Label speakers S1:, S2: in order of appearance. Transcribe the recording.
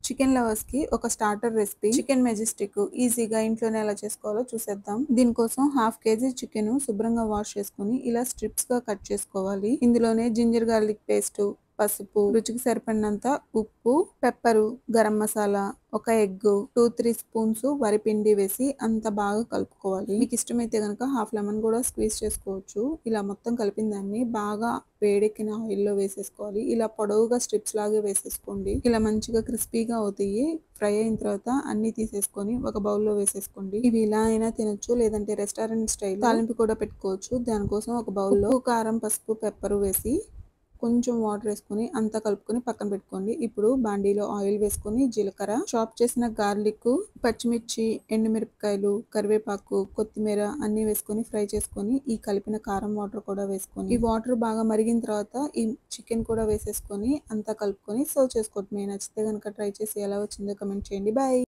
S1: Chicken lovers కి ఒక starter recipe chicken Majestic ఈజీగా ఇంట్లోనే ఎలా చేసుకోవాలో చూసేద్దాం. దీనికోసం హాఫ్ కేజీ చికెన్ శుభ్రంగా వాష్ చేసుకుని ఇలా స్ట్రిప్స్ గా కట్ చేసుకోవాలి. ఇందులోనే జింజర్ గార్లిక్ పేస్ట్, పసుపు, రుచికి సరిపడినంత ఉప్పు, పెప్పరు, గరం మసాలా, ఒక ఎగ్, 2-3 స్పూన్స్ వరిపిండి వేసి అంత బాగా కలుపుకోవాలి. మీకు ఇష్టమైతే గనక హాఫ్ లెమన్ కూడా స్క్వీజ్ చేసుకోవచ్చు. ఇలా మొత్తం కలిపిన దాన్ని బాగా వేడెక్కిన ఆయిల్లో వేసేసుకోవాలి. ఇలా పొడవుగా స్ట్రిప్స్ లాగా వేసేసుకోండి. ఇలా మంచిగా క్రిస్పీగా అవుతాయి. ఫ్రై అయిన తర్వాత అన్ని తీసేసుకొని ఒక బౌల్లో వేసేసుకోండి. ఇవి ఇలా అయినా తినొచ్చు, లేదంటే రెస్టారెంట్ స్టైల్ తాలింపు కూడా పెట్టుకోవచ్చు. దానికోసం ఒక బౌల్లో కారం, పసుపు, పెప్పరు వేసి కొంచెం వాటర్ వేసుకొని అంతా కలుపుకొని పక్కన పెట్టుకోండి. ఇప్పుడు బాండీలో ఆయిల్ వేసుకొని జీలకర్ర, చాప్ చేసిన గార్లిక్, పచ్చిమిర్చి, ఎండుమిరపకాయలు, కరివేపాకు, కొత్తిమీర అన్ని వేసుకొని ఫ్రై చేసుకొని ఈ కలిపిన కారం వాటర్ కూడా వేసుకొని ఈ వాటర్ బాగా మరిగిన తర్వాత ఈ చికెన్ కూడా వేసేసుకొని అంతా కలుపుకొని సర్వ్ చేసుకోవటమే. నచ్చితే కనుక ట్రై చేసి ఎలా వచ్చిందో కమెంట్ చేయండి. బాయ్.